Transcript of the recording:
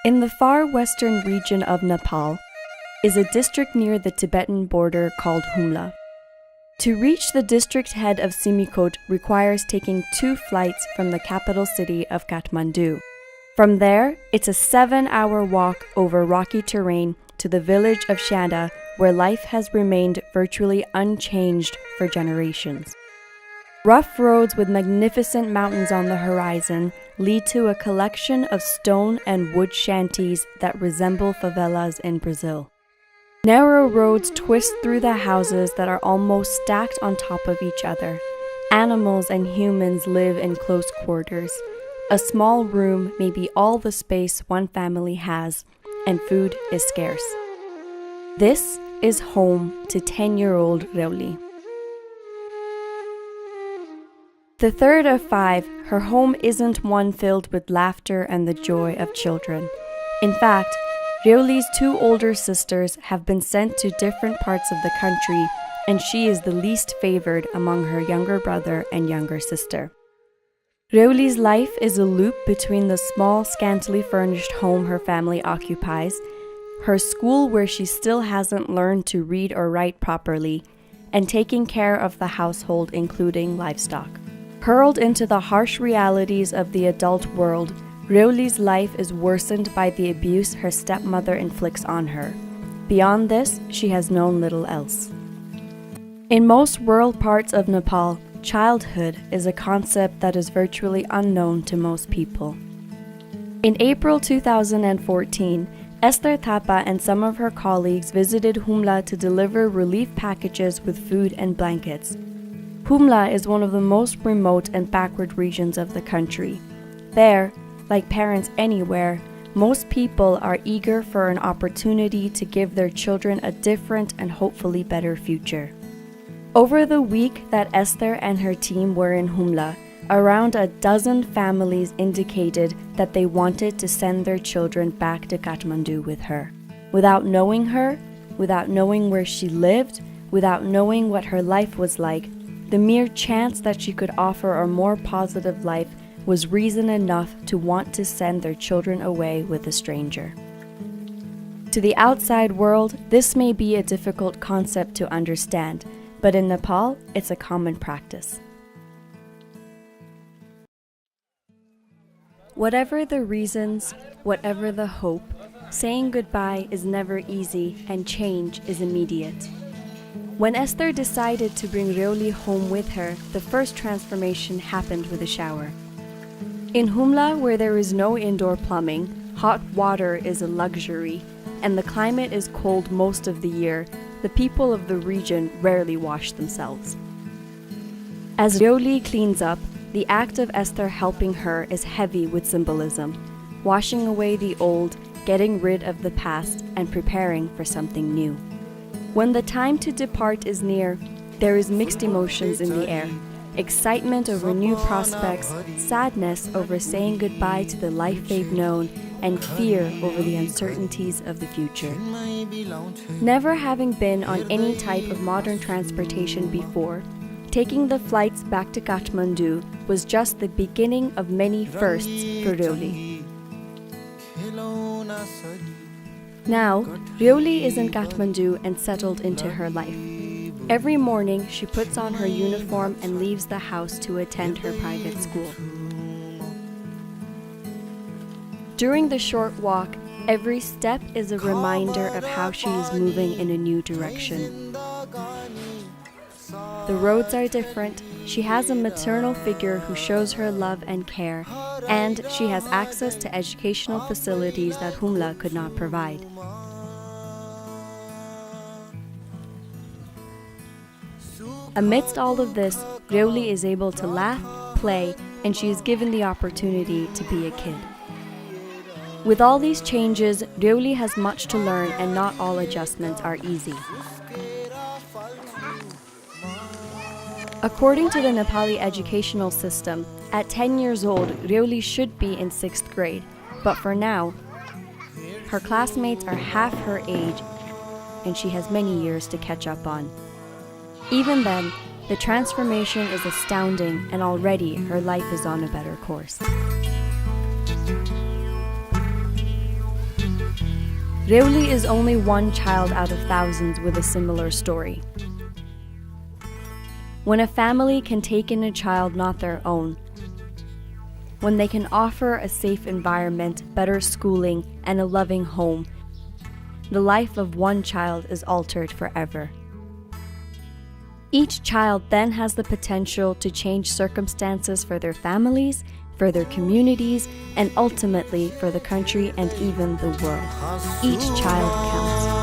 In the far western region of Nepal is a district near the Tibetan border called Humla. To reach the district head of Simikot requires taking 2 flights from the capital city of Kathmandu. From there, it's a 7-hour walk over rocky terrain to the village of Shanda, where life has remained virtually unchanged for generations. Rough roads with magnificent mountains on the horizon lead to a collection of stone and wood shanties that resemble favelas in Brazil. Narrow roads twist through the houses that are almost stacked on top of each other. Animals and humans live in close quarters. A small room may be all the space one family has, and food is scarce. This is home to 10-year-old Reoli. The third of 5, her home isn't one filled with laughter and the joy of children. In fact, Reoli's 2 older sisters have been sent to different parts of the country, and she is the least favored among her younger brother and younger sister. Reoli's life is a loop between the small, scantily furnished home her family occupies, her school where she still hasn't learned to read or write properly, and taking care of the household, including livestock. Hurled into the harsh realities of the adult world, Reoli's life is worsened by the abuse her stepmother inflicts on her. Beyond this, she has known little else. In most rural parts of Nepal, childhood is a concept that is virtually unknown to most people. In April 2014, Esther Thapa and some of her colleagues visited Humla to deliver relief packages with food and blankets. Humla is one of the most remote and backward regions of the country. There, like parents anywhere, most people are eager for an opportunity to give their children a different and hopefully better future. Over the week that Esther and her team were in Humla, around a dozen families indicated that they wanted to send their children back to Kathmandu with her. Without knowing her, without knowing where she lived, without knowing what her life was like, the mere chance that she could offer a more positive life was reason enough to want to send their children away with a stranger. To the outside world, this may be a difficult concept to understand, but in Nepal, it's a common practice. Whatever the reasons, whatever the hope, saying goodbye is never easy and change is immediate. When Esther decided to bring Reoli home with her, the first transformation happened with a shower. In Humla, where there is no indoor plumbing, hot water is a luxury, and the climate is cold most of the year, the people of the region rarely wash themselves. As Reoli cleans up, the act of Esther helping her is heavy with symbolism, washing away the old, getting rid of the past, and preparing for something new. When the time to depart is near, there is mixed emotions in the air. Excitement over new prospects, sadness over saying goodbye to the life they've known, and fear over the uncertainties of the future. Never having been on any type of modern transportation before, taking the flights back to Kathmandu was just the beginning of many firsts for Reoli. Now, Reoli is in Kathmandu and settled into her life. Every morning, she puts on her uniform and leaves the house to attend her private school. During the short walk, every step is a reminder of how she is moving in a new direction. The roads are different, she has a maternal figure who shows her love and care, and she has access to educational facilities that Humla could not provide. Amidst all of this, Reoli is able to laugh, play, and she is given the opportunity to be a kid. With all these changes, Reoli has much to learn and not all adjustments are easy. According to the Nepali educational system, at 10 years old, Reoli should be in 6th grade, but for now, her classmates are half her age and she has many years to catch up on. Even then, the transformation is astounding and already her life is on a better course. Reoli is only one child out of thousands with a similar story. When a family can take in a child not their own, when they can offer a safe environment, better schooling, and a loving home, the life of one child is altered forever. Each child then has the potential to change circumstances for their families, for their communities, and ultimately for the country and even the world. Each child counts.